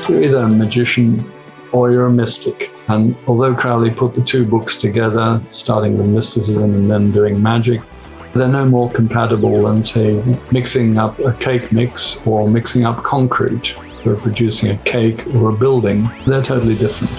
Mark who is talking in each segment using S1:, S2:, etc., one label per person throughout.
S1: You're either a magician or you're a mystic. And although Crowley put the two books together, starting with mysticism and then doing magic, they're no more compatible than, say, mixing up a cake mix or mixing up concrete for producing a cake or a building. They're totally different.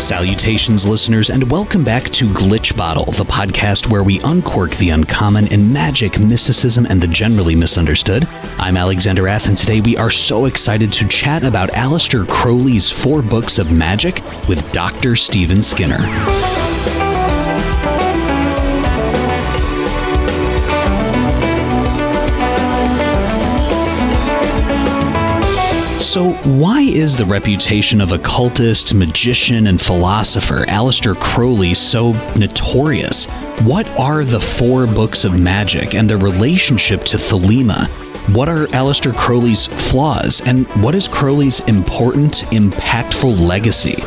S2: Salutations, listeners, and welcome back to Glitch Bottle, the podcast where we uncork the uncommon in magic, mysticism, and the generally misunderstood. I'm Alexander F., and today we are so excited to chat about Aleister Crowley's 4 books of magic with Dr. Stephen Skinner. So why is the reputation of occultist, magician, and philosopher Aleister Crowley so notorious? What are the 4 books of magic and their relationship to Philima? What are Aleister Crowley's flaws? And what is Crowley's important, impactful legacy?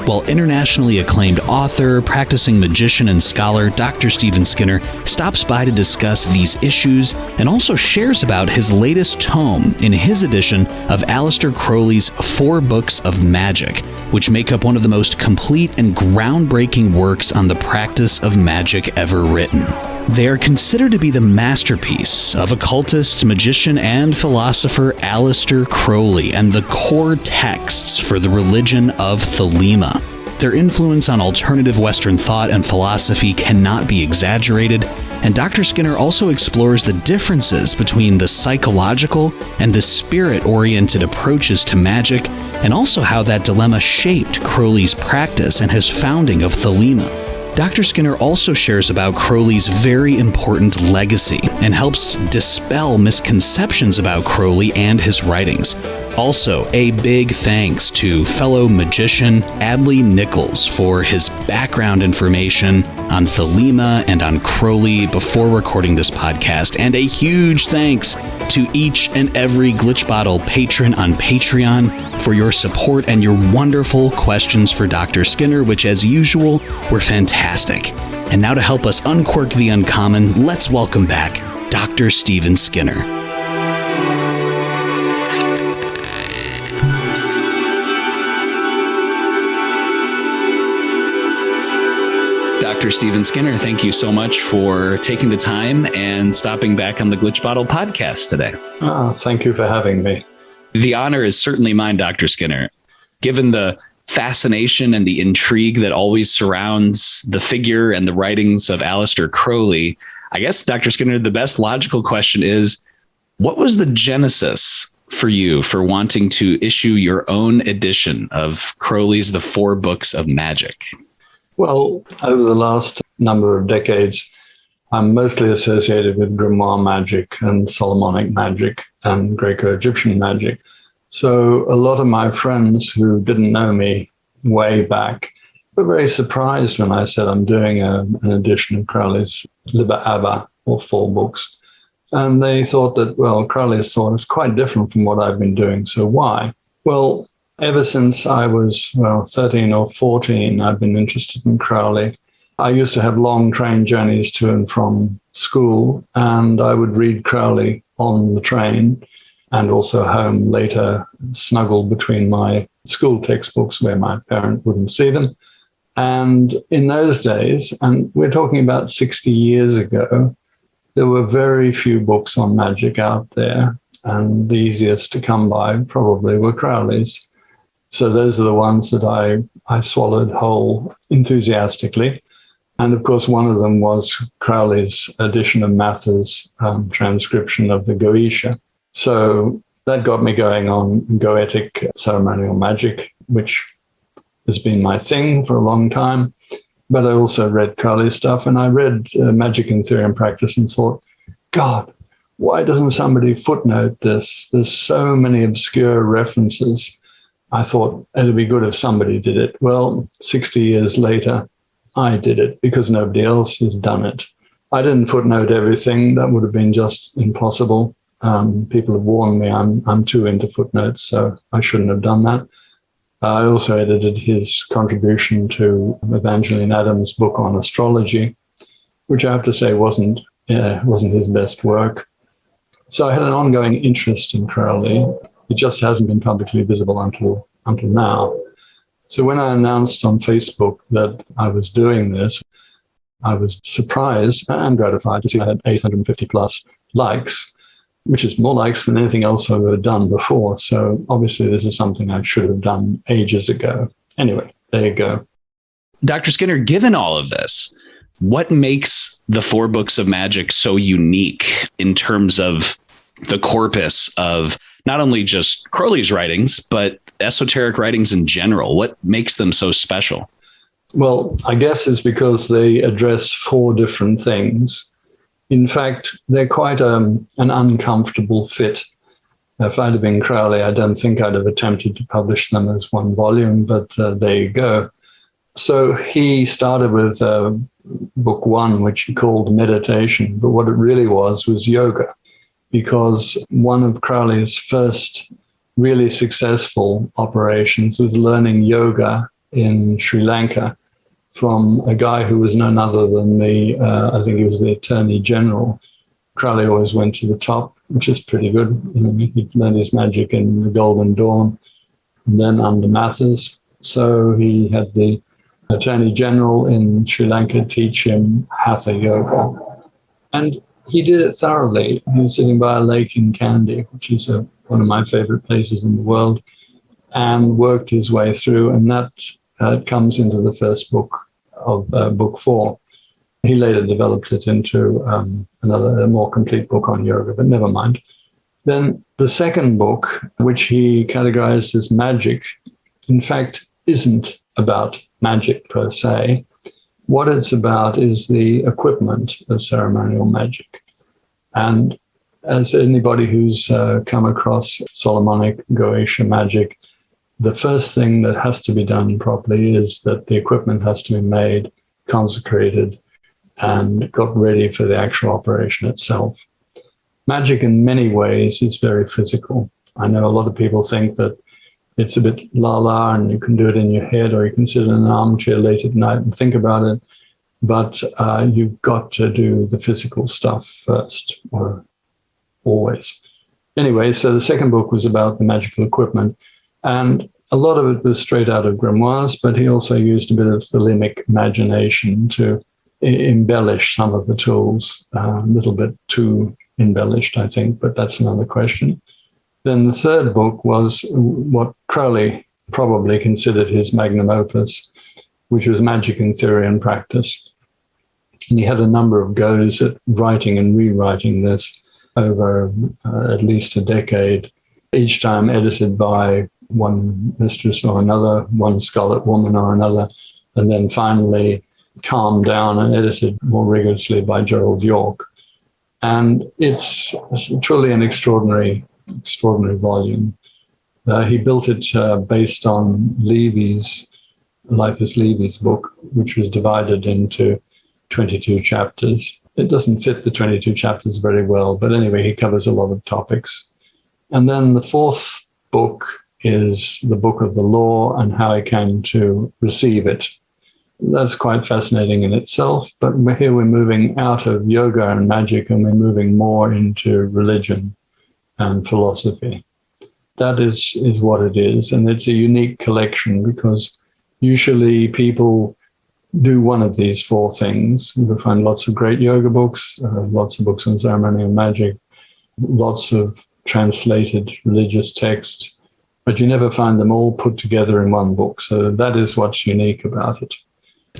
S2: Well, internationally acclaimed author, practicing magician, and scholar Dr. Stephen Skinner stops by to discuss these issues and also shares about his latest tome in his edition of Aleister Crowley's 4 books of magic, which make up one of the most complete and groundbreaking works on the practice of magic ever written. They are considered to be the masterpiece of occultist, magician, and philosopher Aleister Crowley and the core texts for the religion of Philima. Their influence on alternative Western thought and philosophy cannot be exaggerated, and Dr. Skinner also explores the differences between the psychological and the spirit-oriented approaches to magic, and also how that dilemma shaped Crowley's practice and his founding of Philima. Dr. Skinner also shares about Crowley's very important legacy and helps dispel misconceptions about Crowley and his writings. Also, a big thanks to fellow magician Adley Nichols for his background information on Philima and on Crowley before recording this podcast, and a huge thanks to each and every Glitch Bottle patron on Patreon for your support and your wonderful questions for Dr. Skinner, which as usual were fantastic. And now to help us uncork the uncommon, let's welcome back Dr. Stephen Skinner. Dr. Stephen Skinner, thank you so much for taking the time and stopping back on the Glitch Bottle podcast today.
S1: Thank you for having me.
S2: The honor is certainly mine, Dr. Skinner. Given the fascination and the intrigue that always surrounds the figure and the writings of Aleister Crowley, I guess, Dr. Skinner, the best logical question is, what was the genesis for you for wanting to issue your own edition of Crowley's The 4 Books of Magic?
S1: Well, over the last number of decades, I'm mostly associated with grimoire magic and Solomonic magic and Greco-Egyptian magic. So a lot of my friends who didn't know me way back were very surprised when I said I'm doing an edition of Crowley's Liber Abba, or 4 books. And they thought that, well, Crowley's thought is quite different from what I've been doing, so why? Well, ever since I was, 13 or 14, I've been interested in Crowley. I used to have long train journeys to and from school, and I would read Crowley on the train and also home later, snuggled between my school textbooks where my parent wouldn't see them. And in those days, and we're talking about 60 years ago, there were very few books on magic out there, and the easiest to come by probably were Crowley's. So those are the ones that I swallowed whole enthusiastically. And of course, one of them was Crowley's edition of Mather's transcription of the Goetia. So that got me going on Goetic ceremonial magic, which has been my thing for a long time. But I also read Crowley's stuff, and I read Magic in Theory and Practice and thought, God, why doesn't somebody footnote this? There's so many obscure references. I thought it'd be good if somebody did it. Well, 60 years later, I did it because nobody else has done it. I didn't footnote everything. That would have been just impossible. People have warned me I'm too into footnotes, so I shouldn't have done that. I also edited his contribution to Evangeline Adams' book on astrology, which I have to say wasn't his best work. So I had an ongoing interest in Crowley. It just hasn't been publicly visible until now. So when I announced on Facebook that I was doing this, I was surprised and gratified to see I had 850 plus likes, which is more likes than anything else I've ever done before. So obviously this is something I should have done ages ago. Anyway, there you go.
S2: Dr. Skinner, given all of this, what makes the 4 books of Magick so unique in terms of the corpus of not only just Crowley's writings, but esoteric writings in general? What makes them so special?
S1: Well, I guess it's because they address 4 different things. In fact, they're quite an uncomfortable fit. If I'd have been Crowley, I don't think I'd have attempted to publish them as one volume, but there you go. So he started with book 1, which he called Meditation, but what it really was yoga, because one of Crowley's first really successful operations was learning yoga in Sri Lanka from a guy who was none other than I think he was the Attorney General. Crowley always went to the top, which is pretty good. He learned his magic in the Golden Dawn, and then under Mathers. So he had the Attorney General in Sri Lanka teach him Hatha Yoga. And he did it thoroughly. He was sitting by a lake in Kandy, which is one of my favorite places in the world, and worked his way through. And that comes into the first book of book 4. He later developed it into a more complete book on yoga, but never mind. Then the second book, which he categorized as Magick, in fact, isn't about magic per se. What it's about is the equipment of ceremonial magic. And as anybody who's come across Solomonic Goetia magic, the first thing that has to be done properly is that the equipment has to be made, consecrated, and got ready for the actual operation itself. Magic in many ways is very physical. I know a lot of people think that it's a bit la-la and you can do it in your head, or you can sit in an armchair late at night and think about it. But you've got to do the physical stuff first, or always. Anyway, so the second book was about the magical equipment. And a lot of it was straight out of grimoires, but he also used a bit of Thelemic imagination to embellish some of the tools, a little bit too embellished, I think, but that's another question. Then the third book was what Crowley probably considered his magnum opus, which was Magic in Theory and Practice. And he had a number of goes at writing and rewriting this over at least a decade, each time edited by one mistress or another, one scholar woman or another, and then finally calmed down and edited more rigorously by Gerald York. And it's truly an extraordinary volume. He built it based on Eliphas Levy's book, which was divided into 22 chapters. It doesn't fit the 22 chapters very well, but anyway, he covers a lot of topics. And then the fourth book is the Book of the Law and how he came to receive it. That's quite fascinating in itself, but here we're moving out of yoga and magic and we're moving more into religion and philosophy. That is what it is, and it's a unique collection because usually people do one of these 4 things. You'll find lots of great yoga books, lots of books on ceremonial magic, lots of translated religious texts, but you never find them all put together in one book. So that is what's unique about it.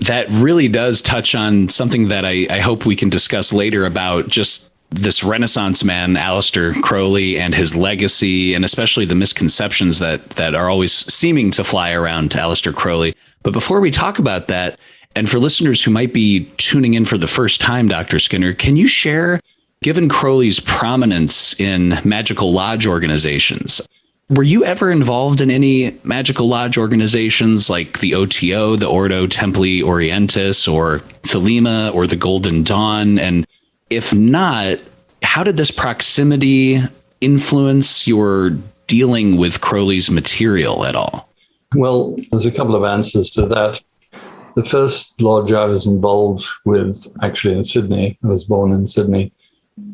S2: That really does touch on something that I hope we can discuss later about just this Renaissance man, Aleister Crowley, and his legacy, and especially the misconceptions that are always seeming to fly around Aleister Crowley. But before we talk about that, and for listeners who might be tuning in for the first time, Dr. Skinner, can you share, given Crowley's prominence in magical lodge organizations, were you ever involved in any magical lodge organizations like the OTO, the Ordo Templi Orientis, or Philima, or the Golden Dawn? And if not, how did this proximity influence your dealing with Crowley's material at all?
S1: Well, there's a couple of answers to that. The first lodge I was involved with, actually in Sydney, I was born in Sydney,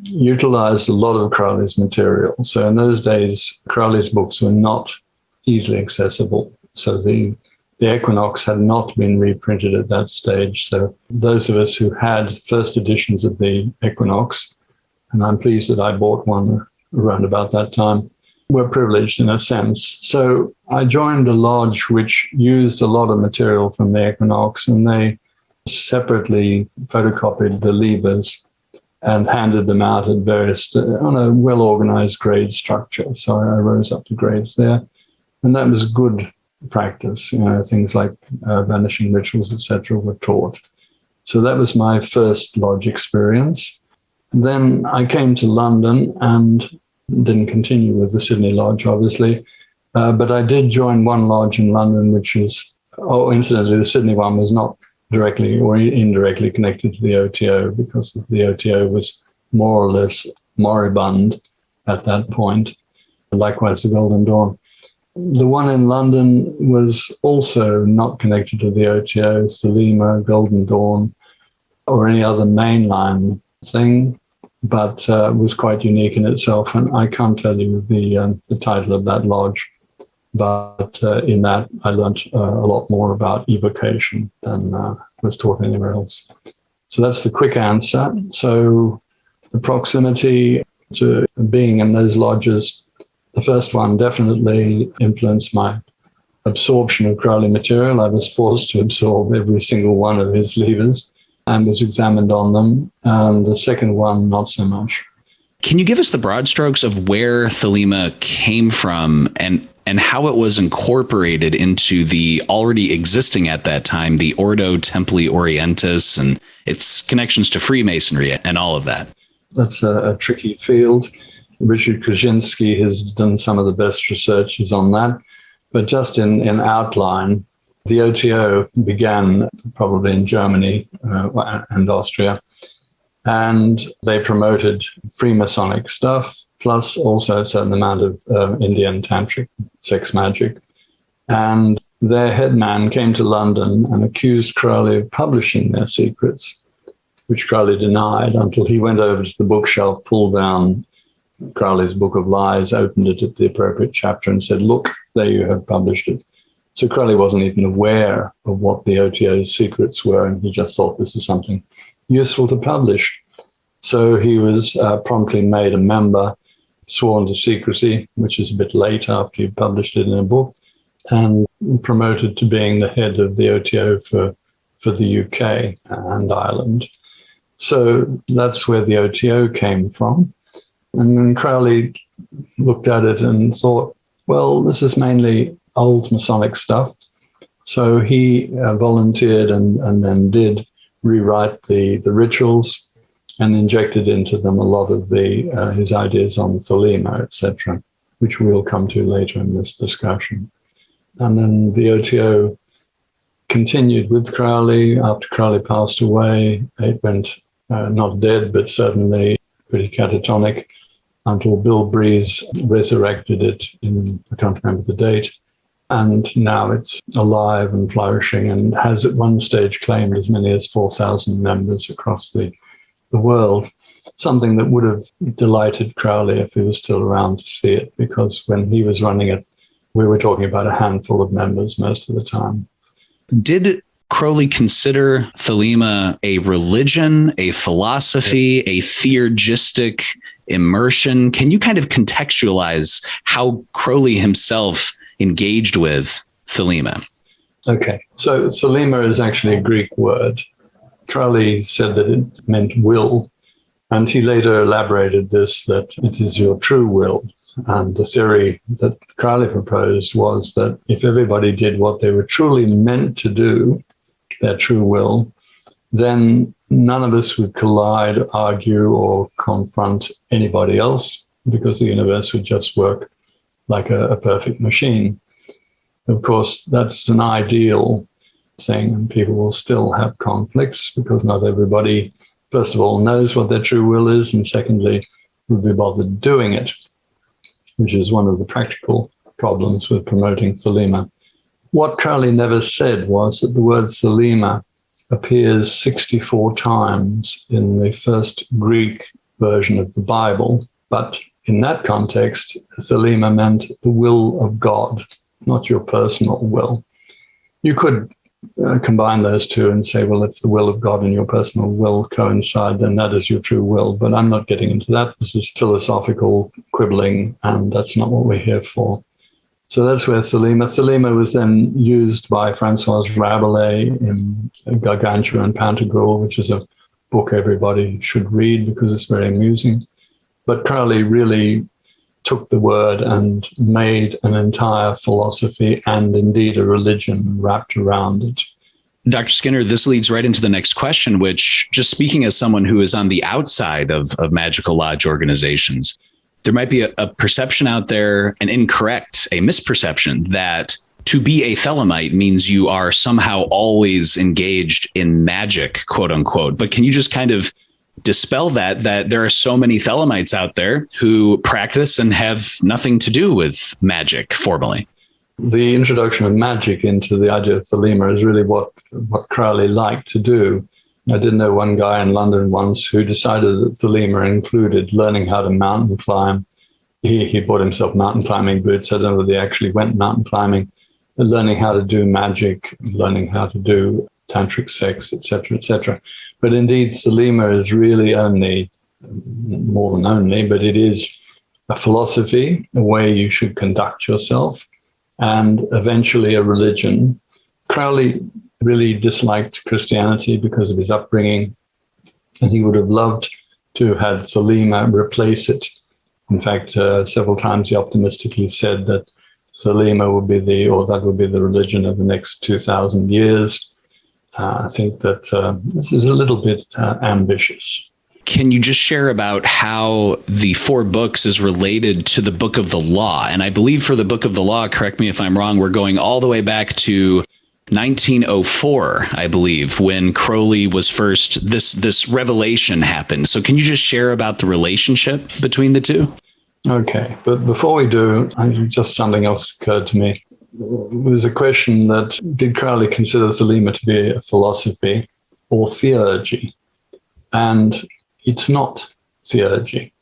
S1: utilized a lot of Crowley's material. So in those days, Crowley's books were not easily accessible. So the Equinox had not been reprinted at that stage. So those of us who had first editions of the Equinox, and I'm pleased that I bought one around about that time, were privileged in a sense. So I joined a lodge which used a lot of material from the Equinox, and they separately photocopied the Libras and handed them out at various, on a well-organized grade structure. So I rose up to grades there. And that was good practice. Things like vanishing rituals, etc., were taught. So that was my first lodge experience. Then I came to London and didn't continue with the Sydney Lodge, obviously. But I did join one lodge in London, which is, incidentally, the Sydney one was not directly or indirectly connected to the OTO, because the OTO was more or less moribund at that point. Likewise, the Golden Dawn. The one in London was also not connected to the OTO, Philima, Golden Dawn, or any other mainline thing, but was quite unique in itself. And I can't tell you the title of that lodge, but in that I learned a lot more about evocation than was taught anywhere else. So that's the quick answer. So the proximity to being in those lodges, the first one definitely influenced my absorption of Crowley material. I was forced to absorb every single one of his levers and was examined on them. And the second one, not so much.
S2: Can you give us the broad strokes of where Philima came from and how it was incorporated into the already existing at that time, the Ordo Templi Orientis and its connections to Freemasonry and all of that?
S1: That's a tricky field. Richard Krasinski has done some of the best researches on that. But just in outline, the OTO began probably in Germany and Austria, and they promoted Freemasonic stuff, plus also a certain amount of Indian tantric sex magic. And their head man came to London and accused Crowley of publishing their secrets, which Crowley denied until he went over to the bookshelf, pulled down Crowley's Book of Lies, opened it at the appropriate chapter and said, "Look, there you have published it." So Crowley wasn't even aware of what the OTO's secrets were, and he just thought this is something useful to publish. So he was promptly made a member, sworn to secrecy, which is a bit late after you published it in a book, and promoted to being the head of the OTO for the UK and Ireland. So that's where the OTO came from. And then Crowley looked at it and thought, well, this is mainly old Masonic stuff. So he volunteered and then did rewrite the rituals and injected into them a lot of his ideas on Philima, etc., which we'll come to later in this discussion. And then the OTO continued with Crowley. After Crowley passed away, it went not dead, but certainly pretty catatonic, until Bill Breeze resurrected it I can't remember the date. And now it's alive and flourishing and has at one stage claimed as many as 4,000 members across the world, something that would have delighted Crowley if he was still around to see it, because when he was running it, we were talking about a handful of members most of the time.
S2: Did Crowley consider Philima a religion, a philosophy, a theurgistic immersion? Can you kind of contextualize how Crowley himself engaged with Philima?
S1: Okay, so Philima is actually a Greek word. Crowley said that it meant will, and he later elaborated this, that it is your true will. And the theory that Crowley proposed was that if everybody did what they were truly meant to do, their true will, then none of us would collide, argue, or confront anybody else, because the universe would just work like a perfect machine. Of course, that's an ideal thing, and people will still have conflicts because not everybody, first of all, knows what their true will is, and secondly, would be bothered doing it, which is one of the practical problems with promoting Philima. What Crowley never said was that the word Philima appears 64 times in the first Greek version of the Bible. But in that context, Philima meant the will of God, not your personal will. You could combine those two and say, well, if the will of God and your personal will coincide, then that is your true will. But I'm not getting into that. This is philosophical quibbling, and that's not what we're here for. So that's where Philima was then used by Francois Rabelais in Gargantua and Pantagruel, which is a book everybody should read because it's very amusing. But Crowley really took the word and made an entire philosophy and indeed a religion wrapped around it.
S2: Dr. Skinner, this leads right into the next question, which, just speaking as someone who is on the outside of magical lodge organizations, there might be a perception out there, an incorrect, a misperception that to be a Thelemite means you are somehow always engaged in magic, quote unquote. But can you just kind of dispel that there are so many Thelemites out there who practice and have nothing to do with magic formally?
S1: The introduction of magic into the idea of Philima is really what Crowley liked to do. I did know one guy in London once who decided that Philima included learning how to mountain climb. He bought himself mountain climbing boots. I don't know whether he actually went mountain climbing, learning how to do magic, learning how to do tantric sex, etc., etc. But indeed, Philima is really only, more than only, but it is a philosophy, a way you should conduct yourself, and eventually a religion. Crowley really disliked Christianity because of his upbringing, and he would have loved to have had Philima replace it. In fact, several times he optimistically said that Philima would be that would be the religion of the next 2,000 years. I think that this is a little bit ambitious.
S2: Can you just share about how the 4 books is related to the Book of the Law? And I believe for the Book of the Law, correct me if I'm wrong, we're going all the way back to 1904, I believe, when Crowley was first, this revelation happened. So can you just share about the relationship between the two?
S1: Okay, but before we do, just something else occurred to me. There was a question that, did Crowley consider Philima to be a philosophy or theurgy? And it's not theurgy.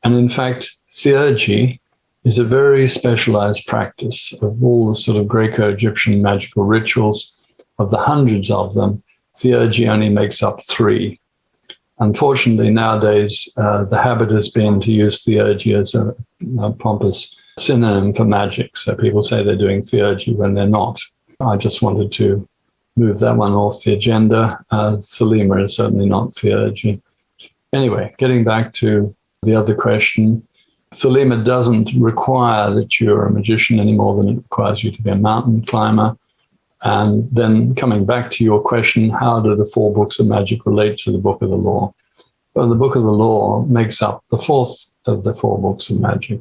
S1: And in fact, theurgy is a very specialized practice of all the sort of Greco-Egyptian magical rituals. Of the hundreds of them, theurgy only makes up 3. Unfortunately, nowadays, the habit has been to use theurgy as a pompous synonym for magic. So people say they're doing theurgy when they're not. I just wanted to move that one off the agenda. Philima is certainly not theurgy. Anyway, getting back to the other question, Philima doesn't require that you're a magician any more than it requires you to be a mountain climber. And then coming back to your question, how do the 4 books of magic relate to the Book of the Law? Well, the Book of the Law makes up the 4th of the 4 books of magic.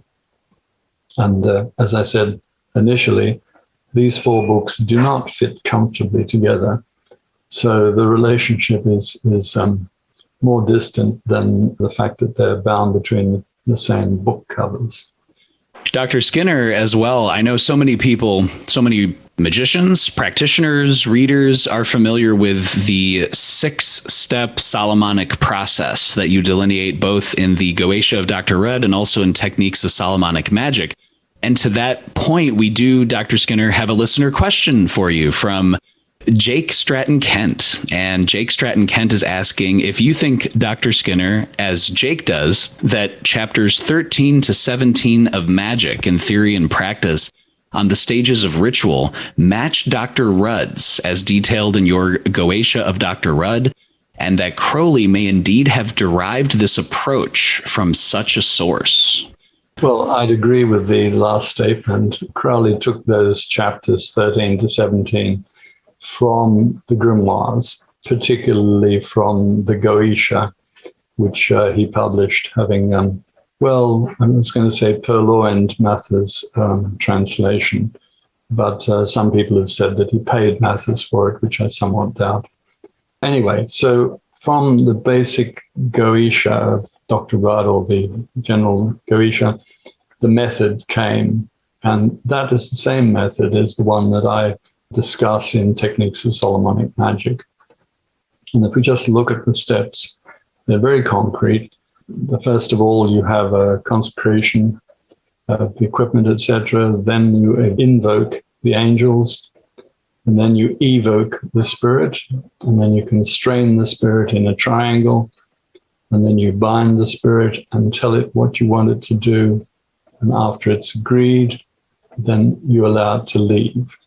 S1: And as I said initially, these 4 books do not fit comfortably together. So the relationship is more distant than the fact that they're bound between the same book covers.
S2: Dr. Skinner, as well, I know so many people, so many magicians, practitioners, readers are familiar with the 6-step Solomonic process that you delineate both in the Goetia of Dr. Rudd and also in Techniques of Solomonic Magic. And to that point, we do, Dr. Skinner, have a listener question for you from Jake Stratton Kent. And Jake Stratton Kent is asking if you think, Dr. Skinner, as Jake does, that chapters 13 to 17 of Magic in Theory and Practice on the stages of ritual match Dr. Rudd's as detailed in your Goetia of Dr. Rudd, and that Crowley may indeed have derived this approach from such a source.
S1: Well, I'd agree with the last statement. Crowley took those chapters 13 to 17 from the grimoires, particularly from the Goetia, which he published, having, I was going to say purloined Mather's translation, but some people have said that he paid Mathers for it, which I somewhat doubt. Anyway, so from the basic Goetia of Dr. Rudd, or the general Goetia, the method came, and that is the same method as the one that I discuss in Techniques of Solomonic Magic. And if we just look at the steps, they're very concrete. First of all, you have a consecration of the equipment, etc. Then you invoke the angels, and then you evoke the spirit, and then you constrain the spirit in a triangle, and then you bind the spirit and tell it what you want it to do. And after it's agreed, then you allow it to leave.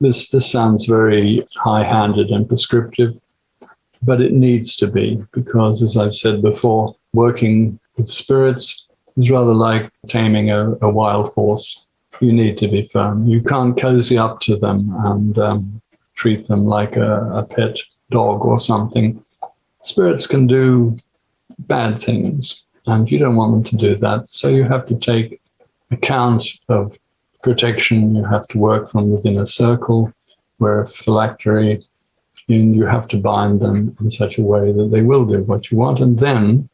S1: This sounds very high-handed and prescriptive, but it needs to be, because, as I've said before, working with spirits is rather like taming a wild horse. You need to be firm. You can't cozy up to them and treat them like a pet dog or something. Spirits can do bad things, and you don't want them to do that. So you have to take account of protection. You have to work from within a circle where a phylactery, and you have to bind them in such a way that they will do what you want. And then,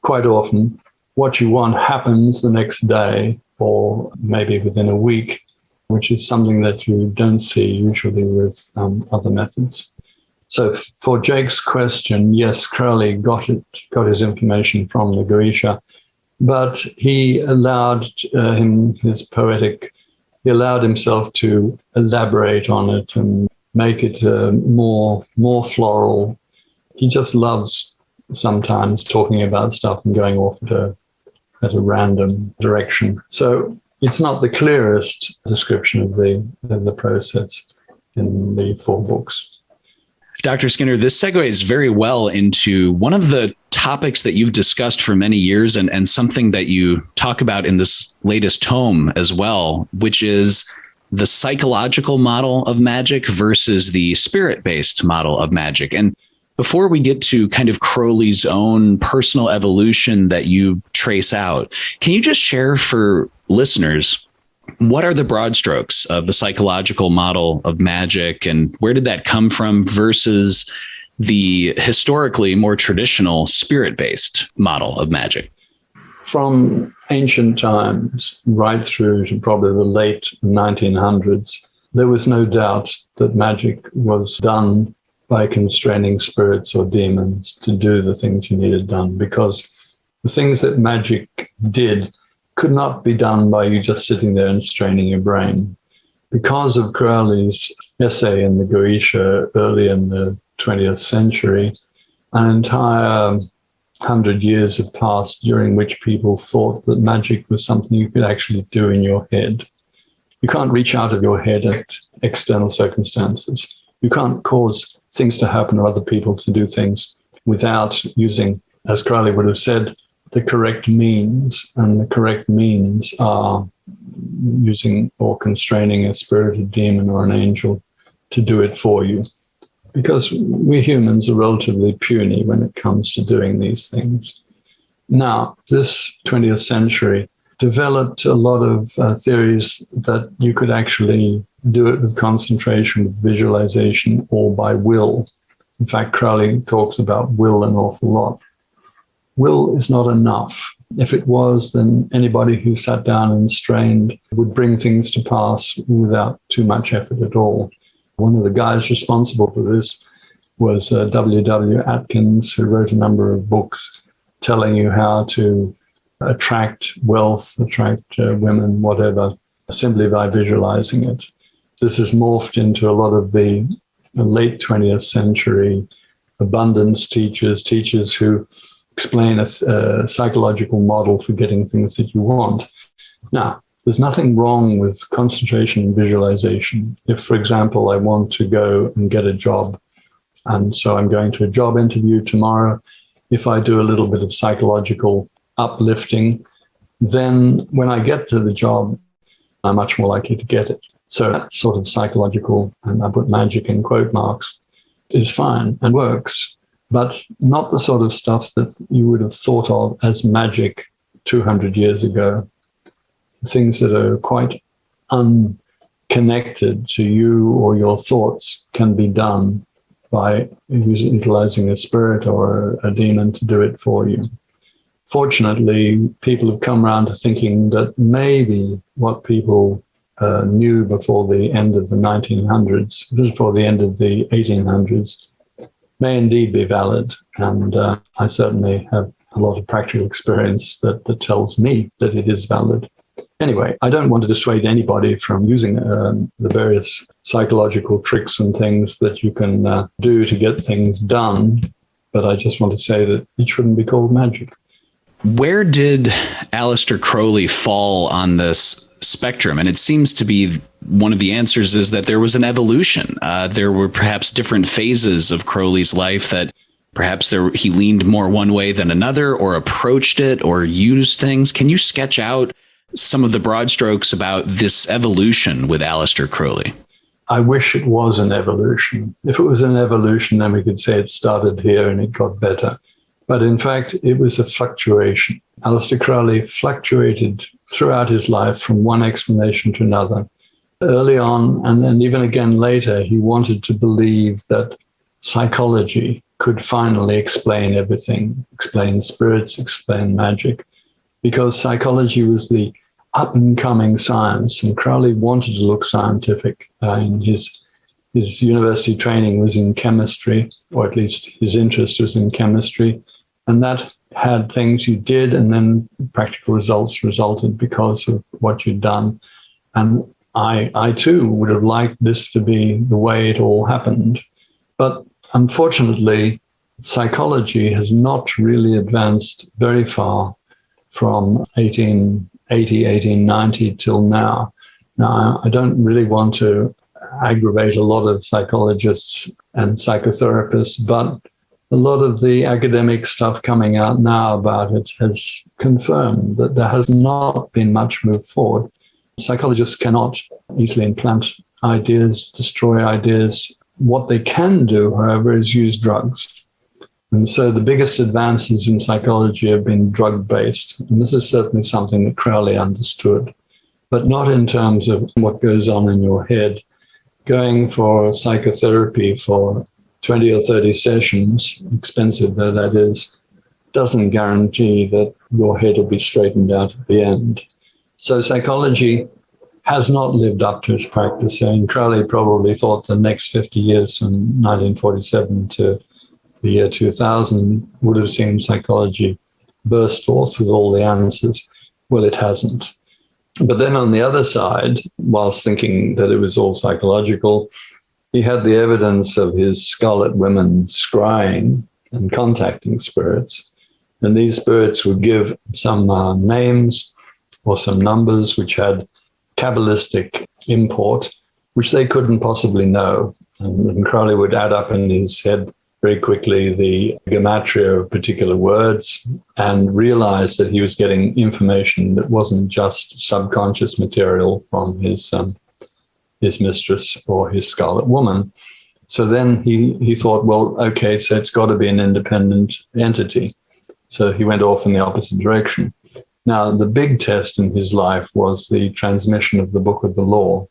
S1: quite often, what you want happens the next day or maybe within a week, which is something that you don't see usually with other methods. So for Jake's question, yes, Crowley got his information from the Goetia, but he allowed he allowed himself to elaborate on it and make it more floral. He just loves sometimes talking about stuff and going off at a random direction. So it's not the clearest description of the process in the 4 books.
S2: Dr. Skinner, this segues very well into one of the topics that you've discussed for many years and something that you talk about in this latest tome as well, which is the psychological model of magic versus the spirit-based model of magic. And before we get to kind of Crowley's own personal evolution that you trace out, can you just share for listeners, what are the broad strokes of the psychological model of magic, and where did that come from versus the historically more traditional spirit-based model of magic?
S1: From ancient times right through to probably the late 1900s, there was no doubt that magic was done by constraining spirits or demons to do the things you needed done, because the things that magic did could not be done by you just sitting there and straining your brain. Because of Crowley's essay in the Goetia early in the 20th century, an entire 100 years have passed during which people thought that magic was something you could actually do in your head. You can't reach out of your head at external circumstances. You can't cause things to happen or other people to do things without using, as Crowley would have said, the correct means. And the correct means are using or constraining a spirit, a demon, or an angel to do it for you. Because we humans are relatively puny when it comes to doing these things. Now, this 20th century developed a lot of theories that you could actually do it with concentration, with visualization, or by will. In fact, Crowley talks about will an awful lot. Will is not enough. If it was, then anybody who sat down and strained would bring things to pass without too much effort at all. One of the guys responsible for this was W. Atkins, who wrote a number of books telling you how to attract wealth, attract women, whatever, simply by visualizing it. This has morphed into a lot of the late 20th century abundance teachers who explain a psychological model for getting things that you want. Now, there's nothing wrong with concentration and visualization. If, for example, I want to go and get a job, and so I'm going to a job interview tomorrow, if I do a little bit of psychological uplifting, then when I get to the job, I'm much more likely to get it. So that sort of psychological, and I put magic in quote marks, is fine and works, but not the sort of stuff that you would have thought of as magic 200 years ago. Things that are quite unconnected to you or your thoughts can be done by utilizing a spirit or a demon to do it for you. Fortunately, people have come around to thinking that maybe what people knew before the end of the 1900s, before the end of the 1800s, may indeed be valid. And I certainly have a lot of practical experience that tells me that it is valid. Anyway, I don't want to dissuade anybody from using the various psychological tricks and things that you can do to get things done, but I just want to say that it shouldn't be called magic.
S2: Where did Aleister Crowley fall on this spectrum? And it seems to be one of the answers is that there was an evolution. There were perhaps different phases of Crowley's life that perhaps he leaned more one way than another, or approached it, or used things. Can you sketch out some of the broad strokes about this evolution with Aleister Crowley?
S1: I wish it was an evolution. If it was an evolution, then we could say it started here and it got better. But in fact, it was a fluctuation. Aleister Crowley fluctuated throughout his life from one explanation to another. Early on, and then even again later, he wanted to believe that psychology could finally explain everything, explain spirits, explain magic, because psychology was the up-and-coming science, and Crowley wanted to look scientific. His university training was in chemistry, or at least his interest was in chemistry, and that had things you did, and then practical results resulted because of what you'd done. And I too would have liked this to be the way it all happened. But unfortunately, psychology has not really advanced very far from 1880, 1890 till now. Now, I don't really want to aggravate a lot of psychologists and psychotherapists, but a lot of the academic stuff coming out now about it has confirmed that there has not been much move forward. Psychologists cannot easily implant ideas, destroy ideas. What they can do, however, is use drugs. And so the biggest advances in psychology have been drug-based. And this is certainly something that Crowley understood, but not in terms of what goes on in your head. Going for psychotherapy for 20 or 30 sessions, expensive though that is, doesn't guarantee that your head will be straightened out at the end. So psychology has not lived up to its practice. And Crowley probably thought the next 50 years from 1947 to the year 2000 would have seen psychology burst forth with all the answers. Well, it hasn't. But then on the other side, whilst thinking that it was all psychological, he had the evidence of his scarlet women scrying and contacting spirits. And these spirits would give some names or some numbers which had Kabbalistic import, which they couldn't possibly know. And Crowley would add up in his head very quickly the gematria of particular words and realize that he was getting information that wasn't just subconscious material from his mistress or his scarlet woman. So then he thought, well, okay, so it's got to be an independent entity. So he went off in the opposite direction. Now, the big test in his life was the transmission of the Book of the Law.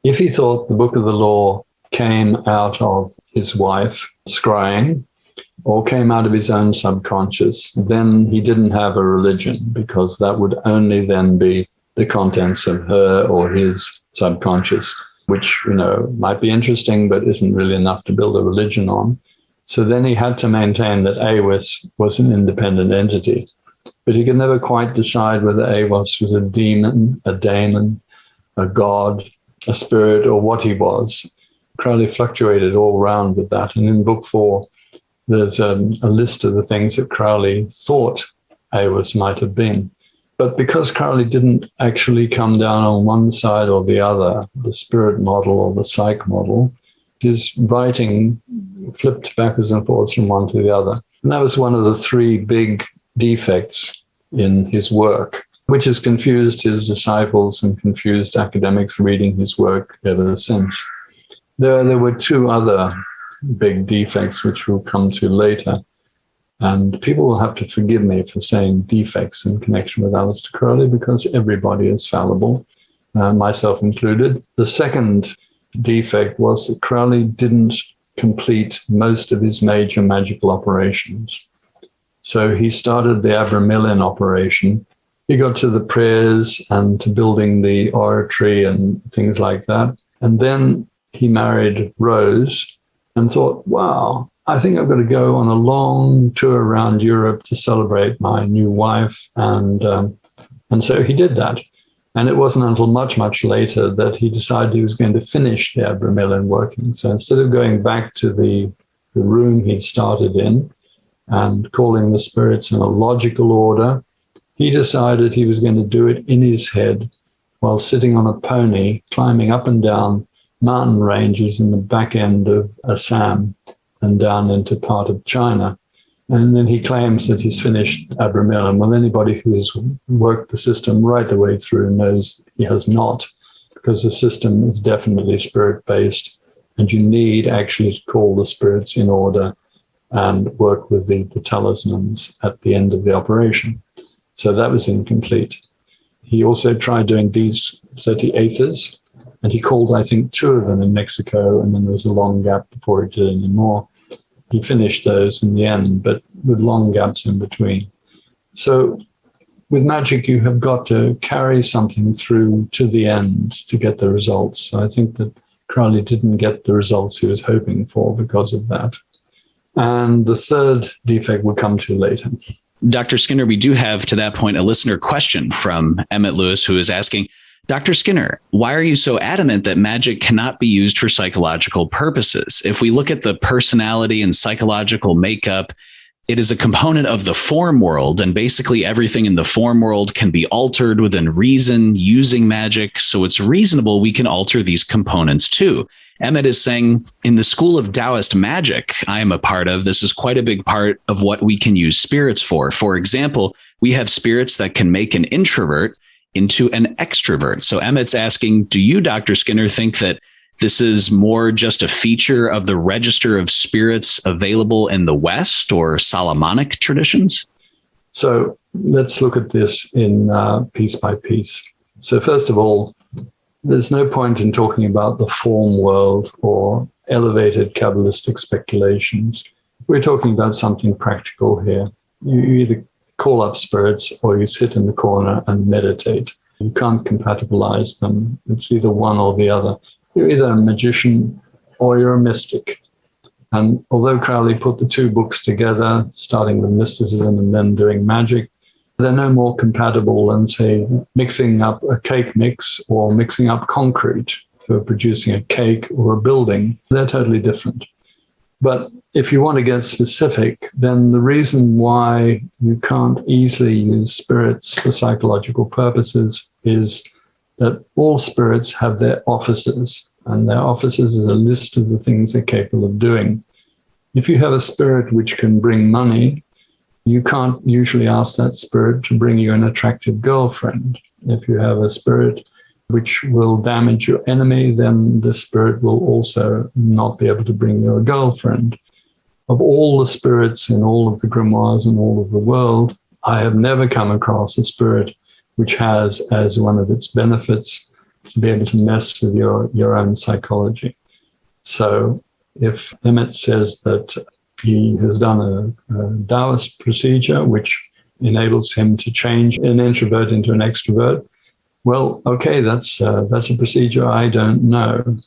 S1: If he thought the Book of the Law came out of his wife scrying or came out of his own subconscious, then he didn't have a religion, because that would only then be the contents of her or his subconscious, which, might be interesting, but isn't really enough to build a religion on. So then he had to maintain that Awis was an independent entity. But he could never quite decide whether Awis was a demon, a daemon, a god, a spirit, or what he was. Crowley fluctuated all around with that. And in Book 4, there's a list of the things that Crowley thought Awis might have been. But because Crowley didn't actually come down on one side or the other, the spirit model or the psych model, his writing flipped backwards and forwards from one to the other. And that was one of the three big defects in his work, which has confused his disciples and confused academics reading his work ever since. There were two other big defects, which we'll come to later. And people will have to forgive me for saying defects in connection with Aleister Crowley, because everybody is fallible, myself included. The second defect was that Crowley didn't complete most of his major magical operations. So he started the Abramilian operation. He got to the prayers and to building the oratory and things like that. And then he married Rose and thought, wow, I think I've got to go on a long tour around Europe to celebrate my new wife. And so he did that. And it wasn't until much, much later that he decided he was going to finish the Abramelin working. So instead of going back to the room he'd started in and calling the spirits in a logical order, he decided he was going to do it in his head while sitting on a pony, climbing up and down mountain ranges in the back end of Assam and down into part of China. And then he claims that he's finished Abramelin. Well, anybody who has worked the system right the way through knows he has not, because the system is definitely spirit-based, and you need actually to call the spirits in order and work with the talismans at the end of the operation. So that was incomplete. He also tried doing these 30 Aethers, and he called, I think, 2 of them in Mexico, and then there was a long gap before he did any more. He finished those in the end, but with long gaps in between. So with magic, you have got to carry something through to the end to get the results. So I think that Crowley didn't get the results he was hoping for because of that. And the third defect we'll come to later.
S2: Dr. Skinner, we do have to that point a listener question from Emmett Lewis, who is asking, Dr. Skinner, why are you so adamant that magic cannot be used for psychological purposes? If we look at the personality and psychological makeup, it is a component of the form world, and basically everything in the form world can be altered within reason using magic. So it's reasonable we can alter these components too. Emmett is saying, in the school of Taoist magic I am a part of, this is quite a big part of what we can use spirits for. For example, we have spirits that can make an introvert into an extrovert. So Emmett's asking, do you, Dr. Skinner, think that this is more just a feature of the register of spirits available in the West or Solomonic traditions?
S1: So let's look at this in piece by piece. So first of all, there's no point in talking about the form world or elevated Kabbalistic speculations. We're talking about something practical here. You either call up spirits or you sit in the corner and meditate. You can't compatibilize them. It's either one or the other. You're either a magician or you're a mystic. And although Crowley put the 2 books together, starting with mysticism and then doing magic, they're no more compatible than, say, mixing up a cake mix or mixing up concrete for producing a cake or a building. They're totally different. But if you want to get specific, then the reason why you can't easily use spirits for psychological purposes is that all spirits have their offices, and their offices is a list of the things they're capable of doing. If you have a spirit which can bring money, you can't usually ask that spirit to bring you an attractive girlfriend. If you have a spirit which will damage your enemy, then the spirit will also not be able to bring you a girlfriend. Of all the spirits in all of the grimoires in all of the world, I have never come across a spirit which has as one of its benefits to be able to mess with your own psychology. So if Emmett says that he has done a Taoist procedure which enables him to change an introvert into an extrovert, well, okay, that's a procedure I don't know.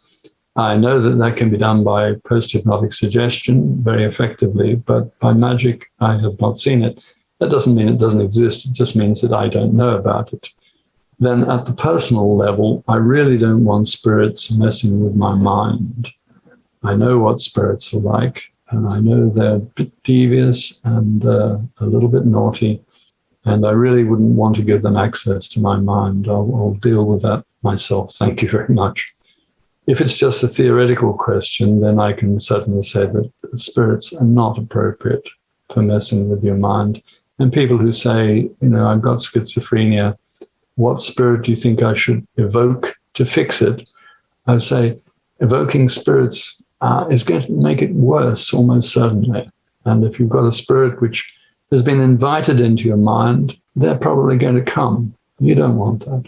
S1: I know that that can be done by post-hypnotic suggestion very effectively, but by magic, I have not seen it. That doesn't mean it doesn't exist. It just means that I don't know about it. Then at the personal level, I really don't want spirits messing with my mind. I know what spirits are like, and I know they're a bit devious and a little bit naughty, and I really wouldn't want to give them access to my mind. I'll deal with that myself. Thank you very much. If it's just a theoretical question, then I can certainly say that spirits are not appropriate for messing with your mind. And people who say, I've got schizophrenia, what spirit do you think I should evoke to fix it? I say, evoking spirits is going to make it worse, almost certainly. And if you've got a spirit which has been invited into your mind, they're probably going to come. You don't want that.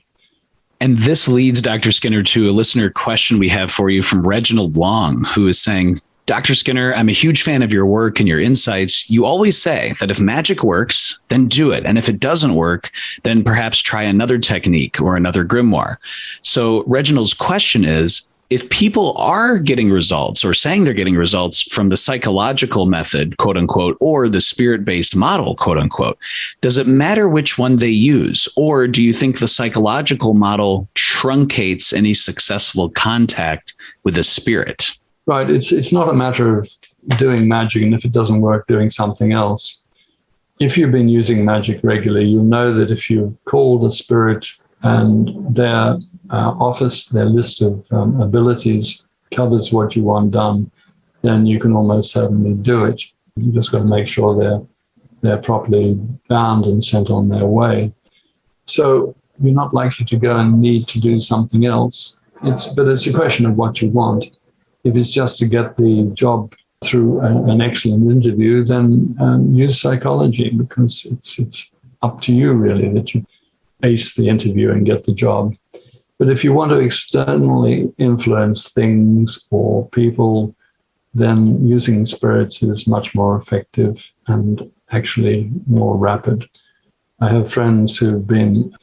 S2: And this leads, Dr. Skinner, to a listener question we have for you from Reginald Long, who is saying, Dr. Skinner, I'm a huge fan of your work and your insights. You always say that if magic works, then do it. And if it doesn't work, then perhaps try another technique or another grimoire. So Reginald's question is, if people are getting results or saying they're getting results from the psychological method, quote unquote, or the spirit-based model, quote unquote, does it matter which one they use? Or do you think the psychological model truncates any successful contact with the spirit?
S1: Right. It's not a matter of doing magic, and if it doesn't work, doing something else. If you've been using magic regularly, you'll know that if you've called a spirit and their office, their list of abilities covers what you want done, then you can almost certainly do it. You just got to make sure they're properly bound and sent on their way. So you're not likely to go and need to do something else. But it's a question of what you want. If it's just to get the job through an excellent interview, then use psychology, because it's up to you really that you ace the interview and get the job. But if you want to externally influence things or people, then using spirits is much more effective and actually more rapid. I have friends who've been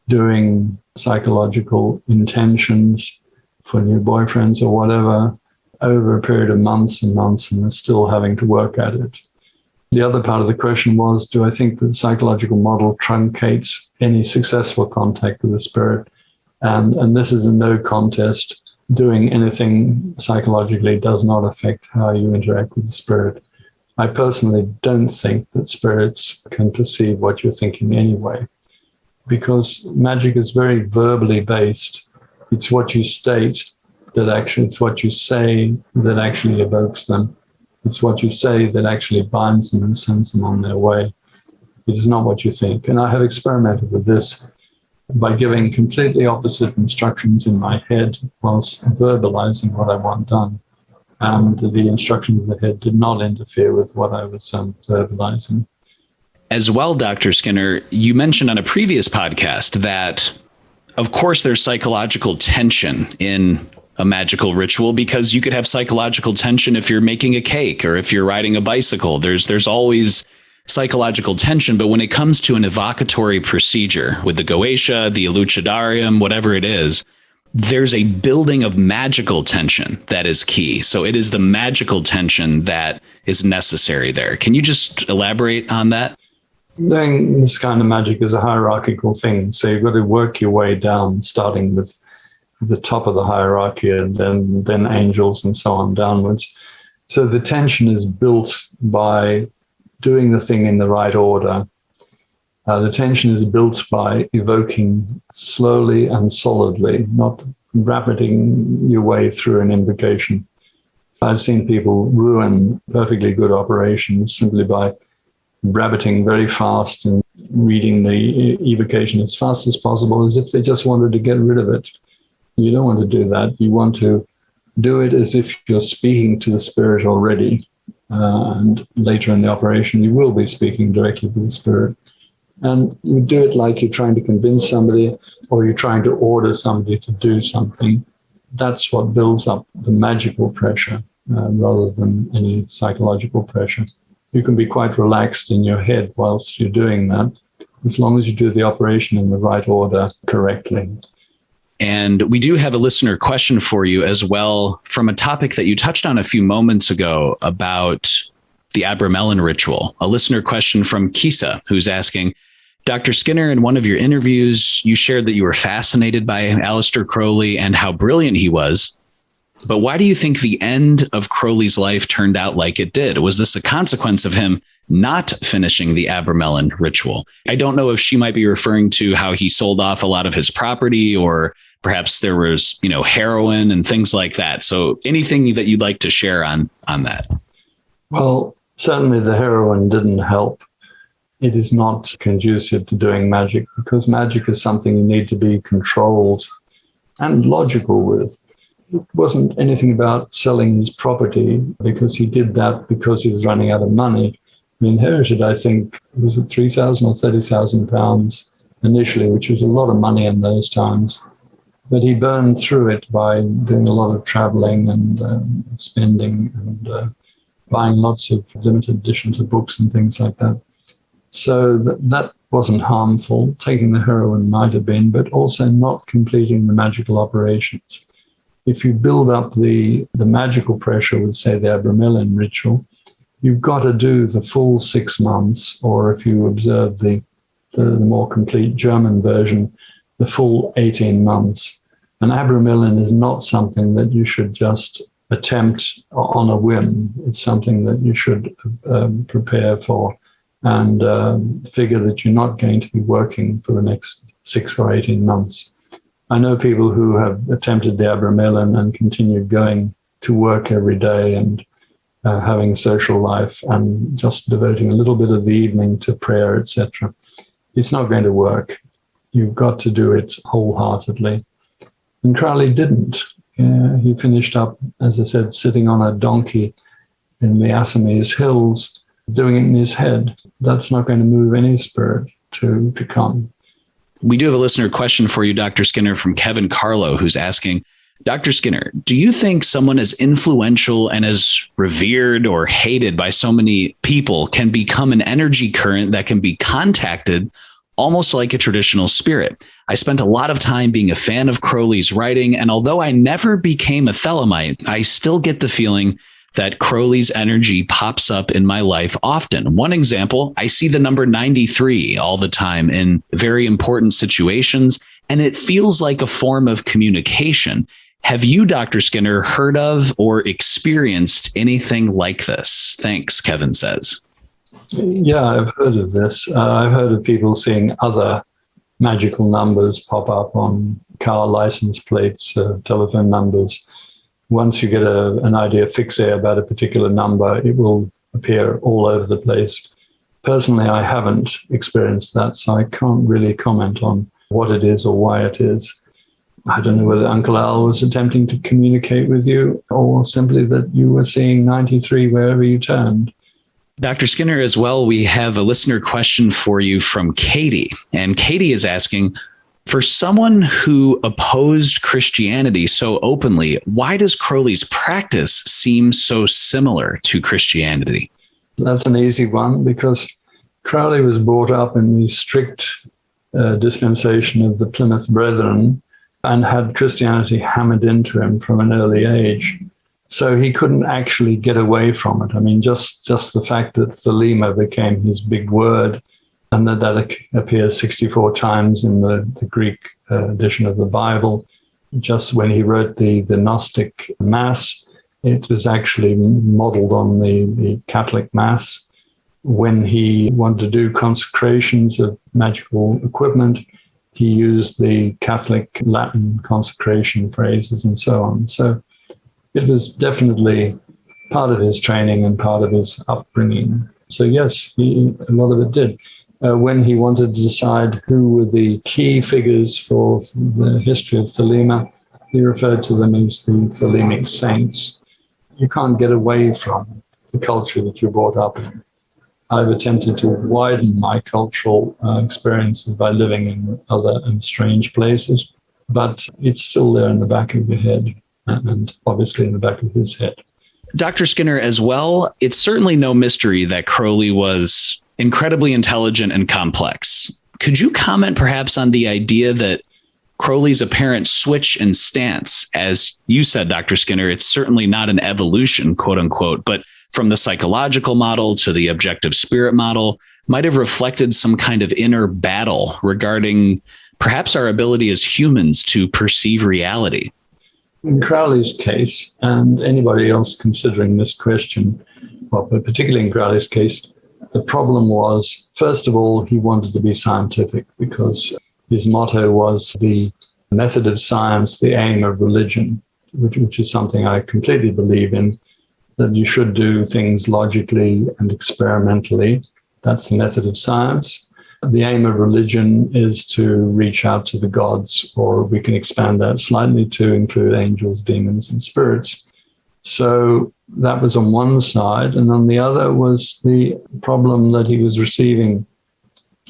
S1: doing psychological intentions for new boyfriends or whatever over a period of months and months, and are still having to work at it. The other part of the question was, do I think that the psychological model truncates any successful contact with the spirit? And this is a no contest. Doing anything psychologically does not affect how you interact with the spirit. I personally don't think that spirits can perceive what you're thinking anyway, because magic is very verbally based. It's what you state that actually, it's what you say that actually evokes them. It's what you say that actually binds them and sends them on their way. It is not what you think. And I have experimented with this by giving completely opposite instructions in my head whilst verbalizing what I want done. And the instructions of the head did not interfere with what I was verbalizing.
S2: As well, Dr. Skinner, you mentioned on a previous podcast that, of course, there's psychological tension in a magical ritual, because you could have psychological tension if you're making a cake or if you're riding a bicycle. There's always psychological tension. But when it comes to an evocatory procedure with the Goetia, the Elucidarium, whatever it is, there's a building of magical tension that is key. So it is the magical tension that is necessary there. Can you just elaborate on that?
S1: Doing this kind of magic is a hierarchical thing. So you've got to work your way down, starting with the top of the hierarchy and then angels and so on downwards. So the tension is built by doing the thing in the right order. The tension is built by evoking slowly and solidly, not rapiding your way through an invocation. I've seen people ruin perfectly good operations simply by rabbiting very fast and reading the evocation as fast as possible, as if they just wanted to get rid of it. You don't want to do that. You want to do it as if you're speaking to the spirit already. And later in the operation, you will be speaking directly to the spirit. And you do it like you're trying to convince somebody or you're trying to order somebody to do something. That's what builds up the magical pressure rather than any psychological pressure. You can be quite relaxed in your head whilst you're doing that, as long as you do the operation in the right order correctly.
S2: And we do have a listener question for you as well, from a topic that you touched on a few moments ago about the Abramelin ritual. A listener question from Kisa, who's asking, Dr. Skinner, in one of your interviews, you shared that you were fascinated by Aleister Crowley and how brilliant he was. But why do you think the end of Crowley's life turned out like it did? Was this a consequence of him not finishing the Abramelin ritual? I don't know if she might be referring to how he sold off a lot of his property, or perhaps there was, heroin and things like that. So anything that you'd like to share on that?
S1: Well, certainly the heroin didn't help. It is not conducive to doing magic, because magic is something you need to be controlled and logical with. It wasn't anything about selling his property, because he did that because he was running out of money. He inherited, I think, was it £3,000 or £30,000 initially, which was a lot of money in those times. But he burned through it by doing a lot of traveling and spending and buying lots of limited editions of books and things like that. So that wasn't harmful. Taking the heroin might have been, but also not completing the magical operations. if you build up the magical pressure with, say, the Abramelin ritual, you've got to do the full 6 months, or if you observe the more complete German version, the full 18 months. And Abramelin is not something that you should just attempt on a whim. It's something that you should prepare for and figure that you're not going to be working for the next 6 or 18 months. I know people who have attempted the Abramelin and continued going to work every day and having a social life and just devoting a little bit of the evening to prayer, etc. It's not going to work. You've got to do it wholeheartedly. And Crowley didn't. He finished up, as I said, sitting on a donkey in the Assamese hills, doing it in his head. That's not going to move any spirit to come.
S2: We do have a listener question for you, Dr. Skinner, from Kevin Carlo, who's asking, Dr. Skinner, do you think someone as influential and as revered or hated by so many people can become an energy current that can be contacted almost like a traditional spirit? I spent a lot of time being a fan of Crowley's writing, and although I never became a Thelemite, I still get the feeling that Crowley's energy pops up in my life often. One example, I see the number 93 all the time in very important situations, and it feels like a form of communication. Have you, Dr. Skinner, heard of or experienced anything like this? Thanks, Kevin says.
S1: Yeah, I've heard of this. I've heard of people seeing other magical numbers pop up on car license plates, telephone numbers. Once you get an idea fixé about a particular number, it will appear all over the place. Personally, I haven't experienced that, so I can't really comment on what it is or why it is. I don't know whether Uncle Al was attempting to communicate with you or simply that you were seeing 93 wherever you turned.
S2: Dr. Skinner, as well, we have a listener question for you from Katie. And Katie is asking, for someone who opposed Christianity so openly, why does Crowley's practice seem so similar to Christianity?
S1: That's an easy one, because Crowley was brought up in the strict dispensation of the Plymouth Brethren and had Christianity hammered into him from an early age. So he couldn't actually get away from it. I mean, just the fact that Philima became his big word, and that appears 64 times in the Greek edition of the Bible. Just when he wrote the Gnostic Mass, it was actually modeled on the Catholic Mass. When he wanted to do consecrations of magical equipment, he used the Catholic Latin consecration phrases and so on. So it was definitely part of his training and part of his upbringing. So yes, a lot of it did. When he wanted to decide who were the key figures for the history of Philima, he referred to them as the Thelemic saints. You can't get away from the culture that you're brought up in. I've attempted to widen my cultural experiences by living in other and strange places, but it's still there in the back of your head and obviously in the back of his head.
S2: Dr. Skinner, as well, it's certainly no mystery that Crowley was incredibly intelligent and complex. Could you comment perhaps on the idea that Crowley's apparent switch in stance, as you said, Dr. Skinner, it's certainly not an evolution, quote unquote, but from the psychological model to the objective spirit model, might have reflected some kind of inner battle regarding perhaps our ability as humans to perceive reality?
S1: In Crowley's case, and anybody else considering this question, well, but particularly in Crowley's case, the problem was, first of all, he wanted to be scientific because his motto was the method of science, the aim of religion, which is something I completely believe in, that you should do things logically and experimentally. That's the method of science. The aim of religion is to reach out to the gods, or we can expand that slightly to include angels, demons, and spirits. So that was on one side. And on the other was the problem that he was receiving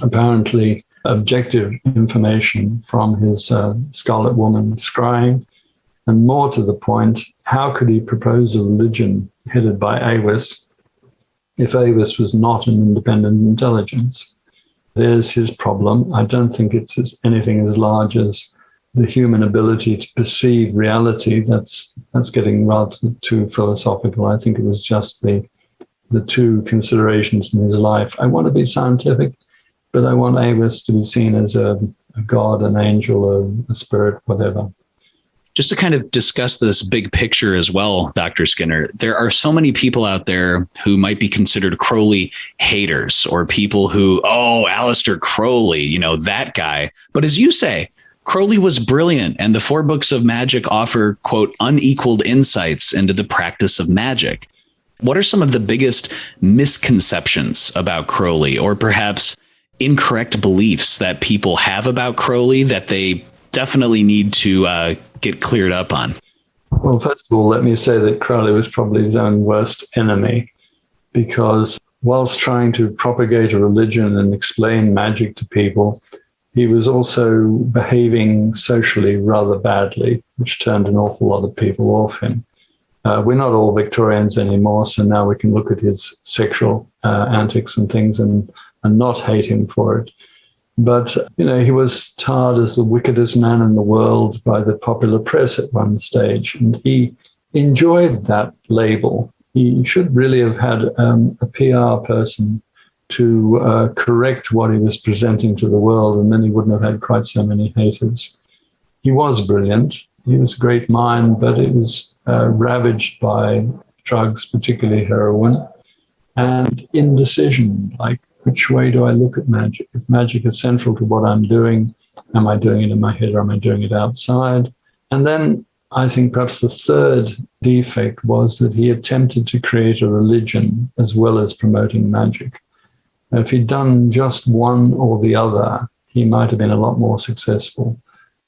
S1: apparently objective information from his Scarlet Woman scrying. And more to the point, how could he propose a religion headed by Awis if Awis was not an independent intelligence? There's his problem. I don't think it's anything as large as the human ability to perceive reality, that's getting rather too philosophical. I think it was just the two considerations in his life. I want to be scientific, but I want Avis to be seen as a god, an angel, a spirit, whatever.
S2: Just to kind of discuss this big picture as well, Dr. Skinner, there are so many people out there who might be considered Crowley haters, or people who, Aleister Crowley, that guy. But as you say, Crowley was brilliant, and the 4 books of Magick offer, quote, unequaled insights into the practice of magic. What are some of the biggest misconceptions about Crowley, or perhaps incorrect beliefs that people have about Crowley that they definitely need to get cleared up on?
S1: Well, first of all, let me say that Crowley was probably his own worst enemy, because whilst trying to propagate a religion and explain magic to people, he was also behaving socially rather badly, which turned an awful lot of people off him. We're not all Victorians anymore, so now we can look at his sexual antics and things and not hate him for it. But, he was tarred as the wickedest man in the world by the popular press at one stage, and he enjoyed that label. He should really have had a PR person to correct what he was presenting to the world, and then he wouldn't have had quite so many haters. He was brilliant. He was a great mind, but it was ravaged by drugs, particularly heroin, and indecision, like, which way do I look at magic? If magic is central to what I'm doing, am I doing it in my head or am I doing it outside? And then I think perhaps the third defect was that he attempted to create a religion as well as promoting magic. Now, if he'd done just one or the other, he might have been a lot more successful.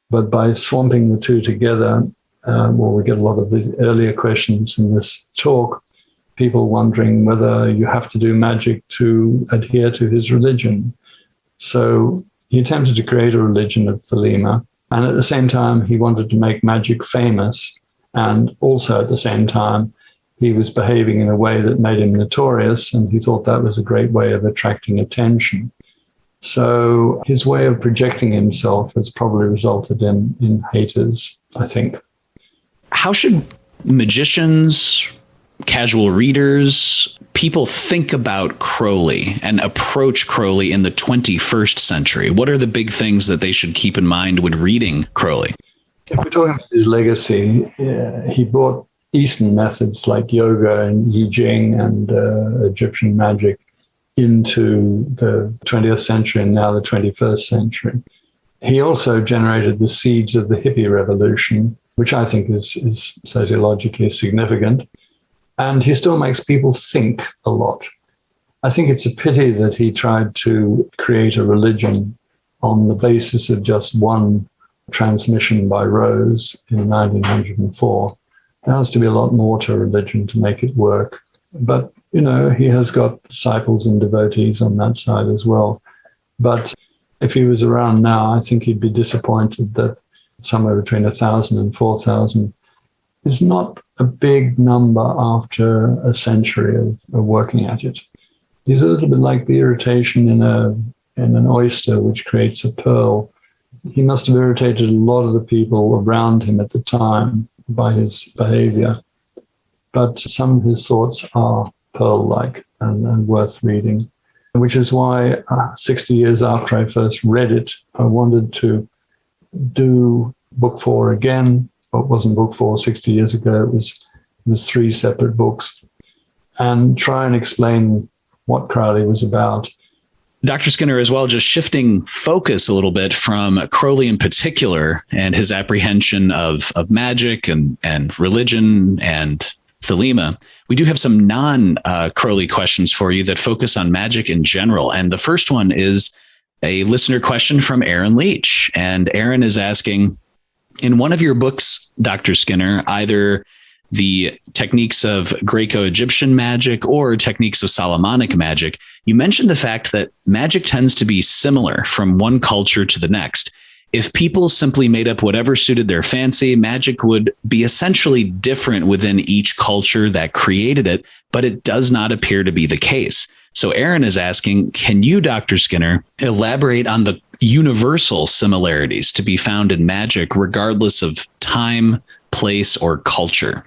S1: But by swamping the two together, we get a lot of these earlier questions in this talk, people wondering whether you have to do magic to adhere to his religion. So he attempted to create a religion of Philima, and at the same time, he wanted to make magic famous, and also at the same time, he was behaving in a way that made him notorious, and he thought that was a great way of attracting attention. So his way of projecting himself has probably resulted in haters, I think.
S2: How should magicians, casual readers, people think about Crowley and approach Crowley in the 21st century? What are the big things that they should keep in mind when reading Crowley?
S1: If we're talking about his legacy, he brought Eastern methods like yoga and I Ching and Egyptian magic into the 20th century and now the 21st century. He also generated the seeds of the hippie revolution, which I think is sociologically significant. And he still makes people think a lot. I think it's a pity that he tried to create a religion on the basis of just one transmission by Rose in 1904. There has to be a lot more to religion to make it work. But, he has got disciples and devotees on that side as well. But if he was around now, I think he'd be disappointed that somewhere between 1,000 and 4,000 is not a big number after a century of working at it. He's a little bit like the irritation in an oyster, which creates a pearl. He must have irritated a lot of the people around him at the time by his behavior. But some of his thoughts are pearl-like and worth reading, which is why 60 years after I first read it, I wanted to do book 4 again. It wasn't book 4 60 years ago. It was 3 separate books, and try and explain what Crowley was about.
S2: Dr. Skinner, as well, just shifting focus a little bit from Crowley in particular and his apprehension of magic and religion and Philima, we do have some non-Crowley questions for you that focus on magic in general. And the first one is a listener question from Aaron Leach. And Aaron is asking, in one of your books, Dr. Skinner, either the techniques of Greco-Egyptian magic or techniques of Solomonic magic, you mentioned the fact that magic tends to be similar from one culture to the next. If people simply made up whatever suited their fancy, magic would be essentially different within each culture that created it, but it does not appear to be the case. So Aaron is asking, can you, Dr. Skinner, elaborate on the universal similarities to be found in magic, regardless of time, place, or culture?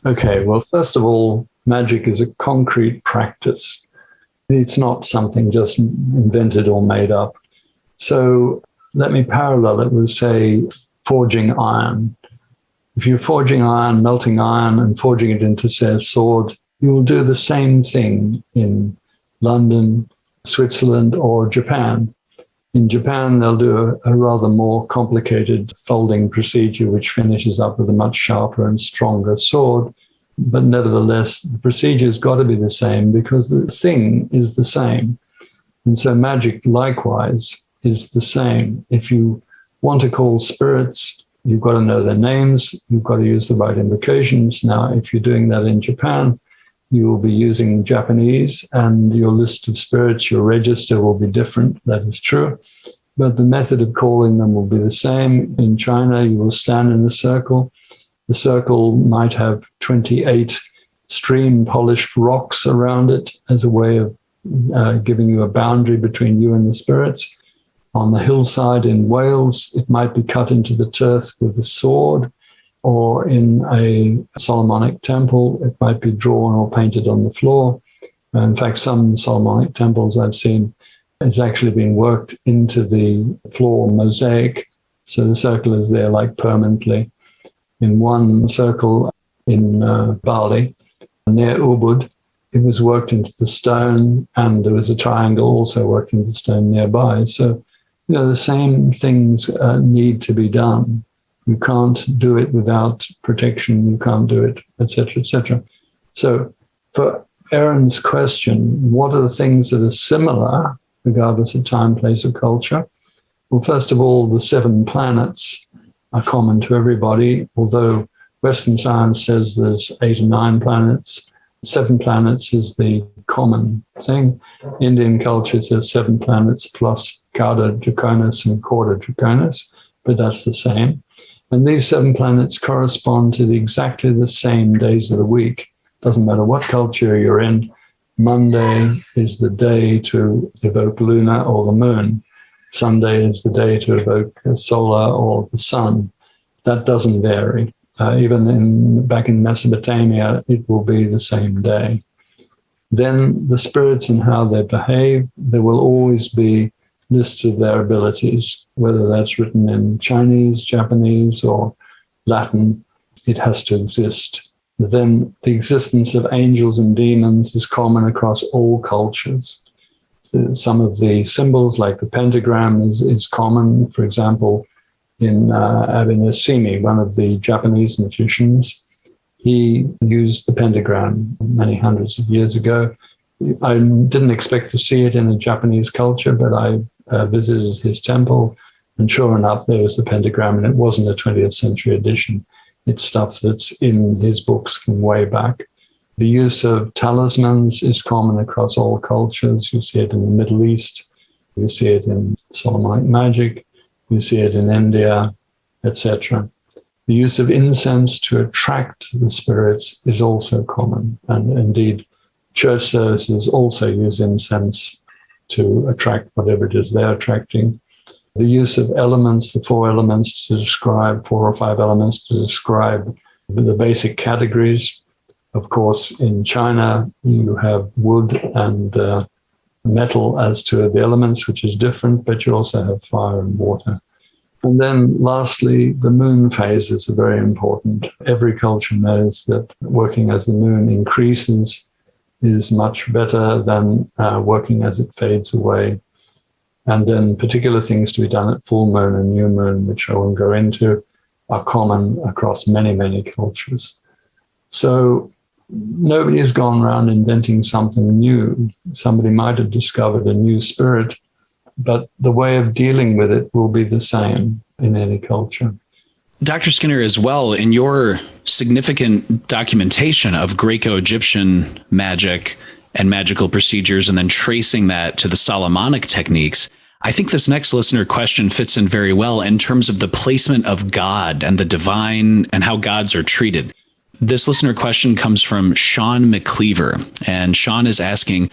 S1: Okay, well, first of all, magic is a concrete practice. It's not something just invented or made up. So let me parallel it with, say, forging iron. If you're forging iron, melting iron, and forging it into, say, a sword, you will do the same thing in London, Switzerland, or Japan. In Japan, they'll do a rather more complicated folding procedure, which finishes up with a much sharper and stronger sword. But nevertheless, the procedure's got to be the same because the thing is the same. And so magic, likewise, is the same. If you want to call spirits, you've got to know their names. You've got to use the right invocations. Now, if you're doing that in Japan, you will be using Japanese, and your list of spirits, your register will be different. That is true. But the method of calling them will be the same. In China, you will stand in a circle. The circle might have 28 stream-polished rocks around it as a way of giving you a boundary between you and the spirits. On the hillside in Wales, it might be cut into the turf with a sword, or in a Solomonic temple, it might be drawn or painted on the floor. In fact, some Solomonic temples I've seen, it's actually been worked into the floor mosaic, so the circle is there like permanently. In one circle in Bali, near Ubud, it was worked into the stone, and there was a triangle also worked into the stone nearby. So, the same things need to be done. You can't do it without protection. You can't do it, etc., etc. So for Aaron's question, what are the things that are similar, regardless of time, place, or culture? Well, first of all, the 7 planets are common to everybody, although Western science says there's 8 or 9 planets. 7 planets is the common thing. Indian culture says 7 planets plus Cauda Draconis and Cauda Draconis, but that's the same. And these 7 planets correspond to exactly the same days of the week. Doesn't matter what culture you're in. Monday is the day to evoke Luna or the moon. Sunday is the day to evoke Solar or the sun. That doesn't vary. Even back in Mesopotamia, it will be the same day. Then the spirits and how they behave, there will always be lists of their abilities, whether that's written in Chinese, Japanese, or Latin, it has to exist. Then the existence of angels and demons is common across all cultures. So some of the symbols, like the pentagram, is common. For example, in Abinosimi, one of the Japanese magicians, he used the pentagram many hundreds of years ago. I didn't expect to see it in a Japanese culture, but I visited his temple, and sure enough, there was the pentagram, and it wasn't a 20th century edition. It's stuff that's in his books from way back. The use of talismans is common across all cultures. You see it in the Middle East, you see it in Solomonic magic, you see it in India, etc. The use of incense to attract the spirits is also common, and indeed, church services also use incense to attract whatever it is they're attracting. The use of elements, the 4 elements to describe, 4 or 5 elements to describe the basic categories. Of course, in China, you have wood and metal as 2 of the elements, which is different, but you also have fire and water. And then lastly, the moon phases are very important. Every culture knows that working as the moon increases is much better than working as it fades away. And then particular things to be done at full moon and new moon, which I won't go into, are common across many, many cultures. So nobody has gone around inventing something new. Somebody might have discovered a new spirit, but the way of dealing with it will be the same in any culture.
S2: Dr. Skinner, as well, in your significant documentation of Greco-Egyptian magic and magical procedures, and then tracing that to the Solomonic techniques, I think this next listener question fits in very well in terms of the placement of God and the divine and how gods are treated. This listener question comes from Sean McCleaver, and Sean is asking,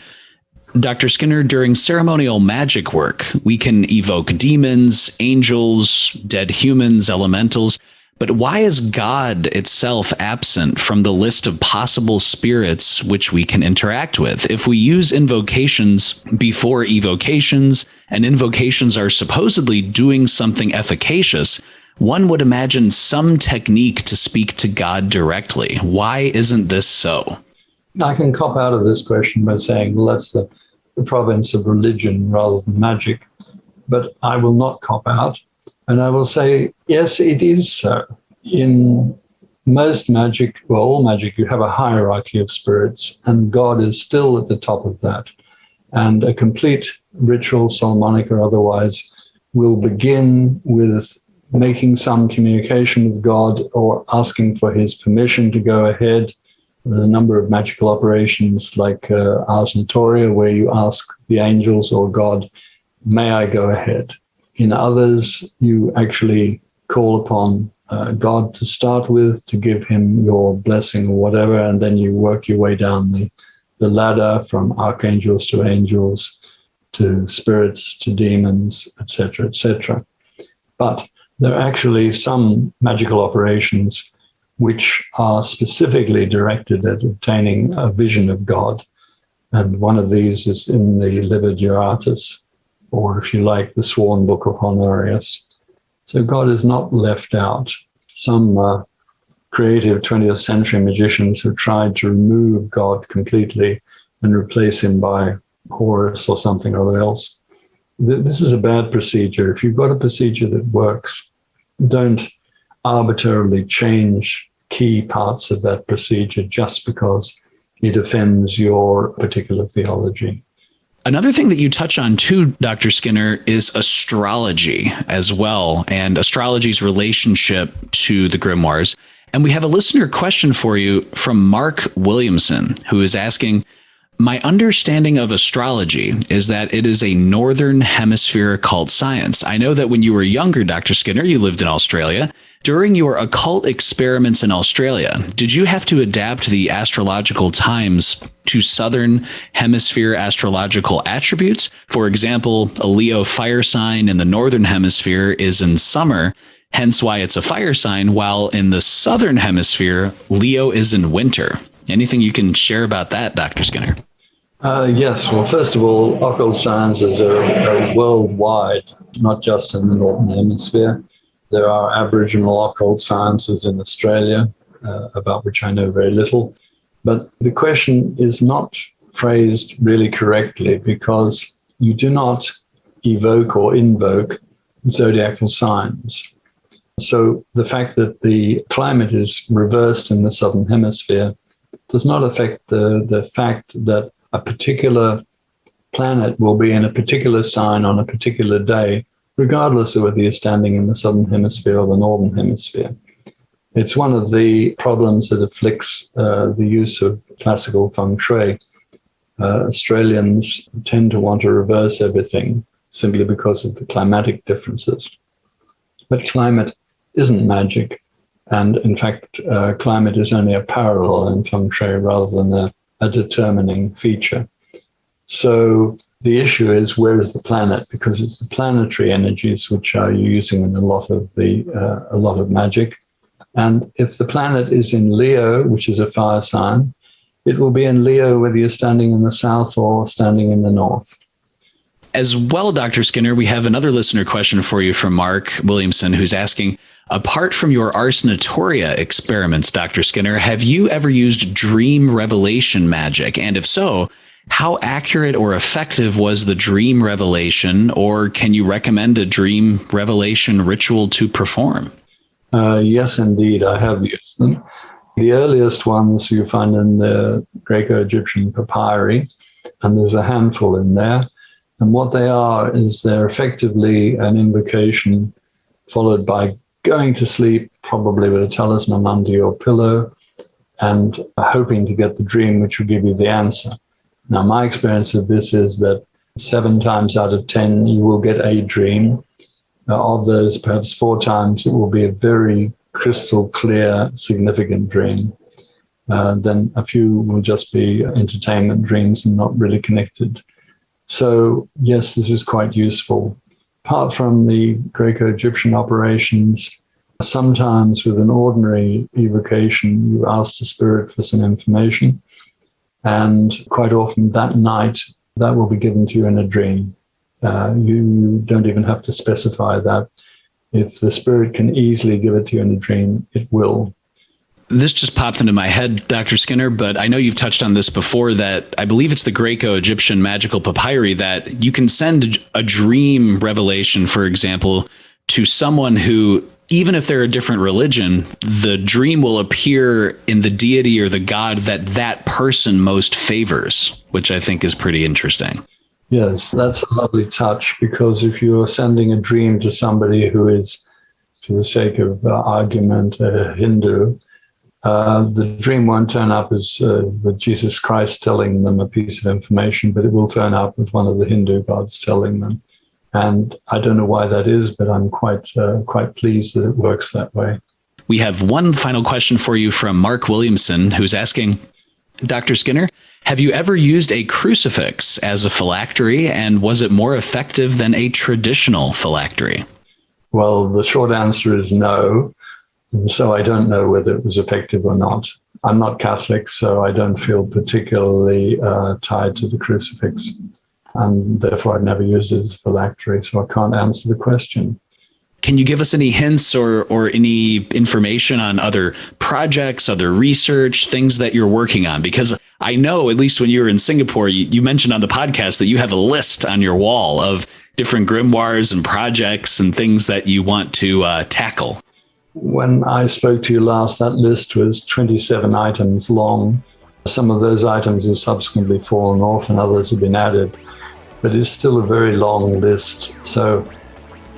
S2: Dr. Skinner, during ceremonial magic work, we can evoke demons, angels, dead humans, elementals. But why is God itself absent from the list of possible spirits which we can interact with? If we use invocations before evocations, and invocations are supposedly doing something efficacious, one would imagine some technique to speak to God directly. Why isn't this so?
S1: I can cop out of this question by saying, well, that's the province of religion rather than magic. But I will not cop out. And I will say, yes, it is so. In most magic, well, all magic, you have a hierarchy of spirits, and God is still at the top of that. And a complete ritual, Solomonic or otherwise, will begin with making some communication with God or asking for his permission to go ahead. There's a number of magical operations like Ars Notoria, where you ask the angels or God, may I go ahead? In others, you actually call upon God to start with, to give him your blessing or whatever, and then you work your way down the ladder from archangels to angels to spirits to demons, etc., etc. But there are actually some magical operations which are specifically directed at obtaining a vision of God. And one of these is in the Liber Juratus, or if you like, the Sworn Book of Honorius. So God is not left out. Some creative 20th century magicians have tried to remove God completely and replace him by Horus or something or other else. This is a bad procedure. If you've got a procedure that works, don't arbitrarily change key parts of that procedure just because it offends your particular theology.
S2: Another thing that you touch on too, Dr. Skinner, is astrology as well, and astrology's relationship to the grimoires. And we have a listener question for you from Mark Williamson, who is asking, my understanding of astrology is that it is a northern hemisphere occult science. I know that when you were younger, Dr. Skinner, you lived in Australia. During your occult experiments in Australia, did you have to adapt the astrological times to southern hemisphere astrological attributes? For example, a Leo fire sign in the northern hemisphere is in summer, hence why it's a fire sign, while in the southern hemisphere, Leo is in winter. Anything you can share about that, Dr. Skinner?
S1: Yes. Well, first of all, occult sciences are worldwide, not just in the northern hemisphere. There are Aboriginal occult sciences in Australia, about which I know very little. But the question is not phrased really correctly, because you do not evoke or invoke zodiacal signs. So the fact that the climate is reversed in the southern hemisphere does not affect the fact that a particular planet will be in a particular sign on a particular day, regardless of whether you're standing in the southern hemisphere or the northern hemisphere. It's one of the problems that afflicts the use of classical feng shui. Australians tend to want to reverse everything simply because of the climatic differences. But climate isn't magic. And in fact, climate is only a parallel in feng shui rather than a determining feature. So the issue is, where is the planet? Because it's the planetary energies which are using in a lot of magic. And if the planet is in Leo, which is a fire sign, it will be in Leo whether you're standing in the south or standing in the north.
S2: As well, Dr. Skinner, we have another listener question for you from Mark Williamson, who's asking, apart from your Ars Notoria experiments, Dr. Skinner, have you ever used dream revelation magic? And if so, how accurate or effective was the dream revelation, or can you recommend a dream revelation ritual to perform?
S1: Yes, indeed, I have used them. The earliest ones you find in the Greco-Egyptian papyri, and there's a handful in there. And what they are is they're effectively an invocation followed by going to sleep, probably with a talisman under your pillow, and hoping to get the dream which will give you the answer. Now, my experience of this is that 7 times out of 10, you will get a dream. Of those, perhaps 4 times, it will be a very crystal clear, significant dream. Then a few will just be entertainment dreams and not really connected So yes, this is quite useful. Apart from the Greco-Egyptian operations, sometimes with an ordinary evocation, you ask the spirit for some information, and quite often that night, that will be given to you in a dream. You don't even have to specify that. If the spirit can easily give it to you in a dream, it will.
S2: This just popped into my head, Dr. Skinner, but I know you've touched on this before, that I believe it's the Greco-Egyptian magical papyri that you can send a dream revelation, for example, to someone who, even if they're a different religion, the dream will appear in the deity or the god that that person most favors, which I think is pretty interesting.
S1: Yes, that's a lovely touch, because if you're sending a dream to somebody who is, for the sake of argument, a Hindu, the dream won't turn up as with Jesus Christ telling them a piece of information, but it will turn up with one of the Hindu gods telling them. And I don't know why that is, but I'm quite pleased that it works that way.
S2: We have one final question for you from Mark Williamson, who's asking, Dr. Skinner, have you ever used a crucifix as a phylactery, and was it more effective than a traditional phylactery?
S1: Well, the short answer is no. So I don't know whether it was effective or not. I'm not Catholic, so I don't feel particularly tied to the crucifix. And therefore, I've never used it as a phylactery, so I can't answer the question.
S2: Can you give us any hints or any information on other projects, other research, things that you're working on? Because I know, at least when you were in Singapore, you mentioned on the podcast that you have a list on your wall of different grimoires and projects and things that you want to tackle.
S1: When I spoke to you last, that list was 27 items long. Some of those items have subsequently fallen off and others have been added, but it's still a very long list. So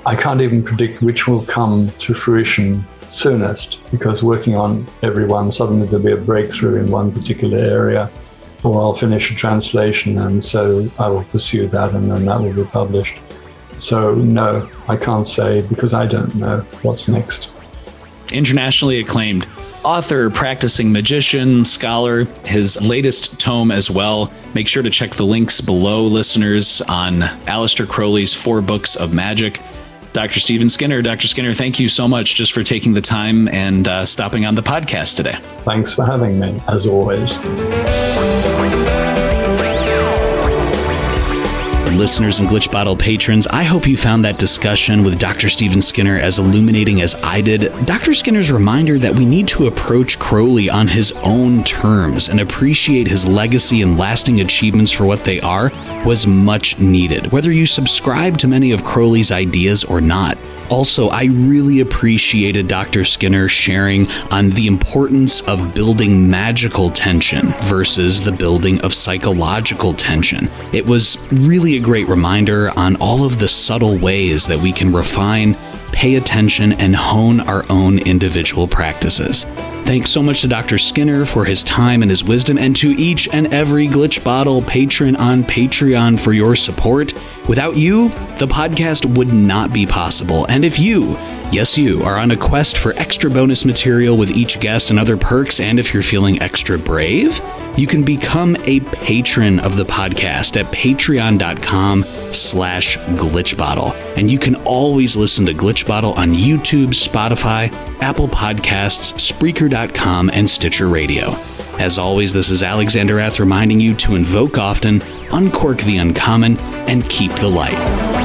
S1: I can't even predict which will come to fruition soonest, because working on every one, suddenly there'll be a breakthrough in one particular area, or I'll finish a translation, and so I will pursue that, and then that will be published. So no, I can't say, because I don't know what's next.
S2: Internationally acclaimed author, practicing magician, scholar, his latest tome as well. Make sure to check the links below, listeners, on Aleister Crowley's 4 books of magic. Dr. Stephen Skinner. Dr. Skinner, thank you so much just for taking the time and stopping on the podcast today.
S1: Thanks for having me, as always.
S2: Listeners and Glitch Bottle patrons, I hope you found that discussion with Dr. Stephen Skinner as illuminating as I did. Dr. Skinner's reminder that we need to approach Crowley on his own terms and appreciate his legacy and lasting achievements for what they are was much needed, whether you subscribe to many of Crowley's ideas or not. Also, I really appreciated Dr. Skinner sharing on the importance of building magical tension versus the building of psychological tension. It was really a great reminder on all of the subtle ways that we can refine, pay attention, and hone our own individual practices. Thanks so much to Dr. Skinner for his time and his wisdom, and to each and every Glitch Bottle patron on Patreon for your support. Without you, the podcast would not be possible. And if you, yes, you, are on a quest for extra bonus material with each guest and other perks, and if you're feeling extra brave, you can become a patron of the podcast at patreon.com/glitchbottle. And you can always listen to Glitch Bottle on YouTube, Spotify, Apple Podcasts, Spreaker.com, and Stitcher Radio. As always, this is Alexander Ath reminding you to invoke often, uncork the uncommon, and keep the light.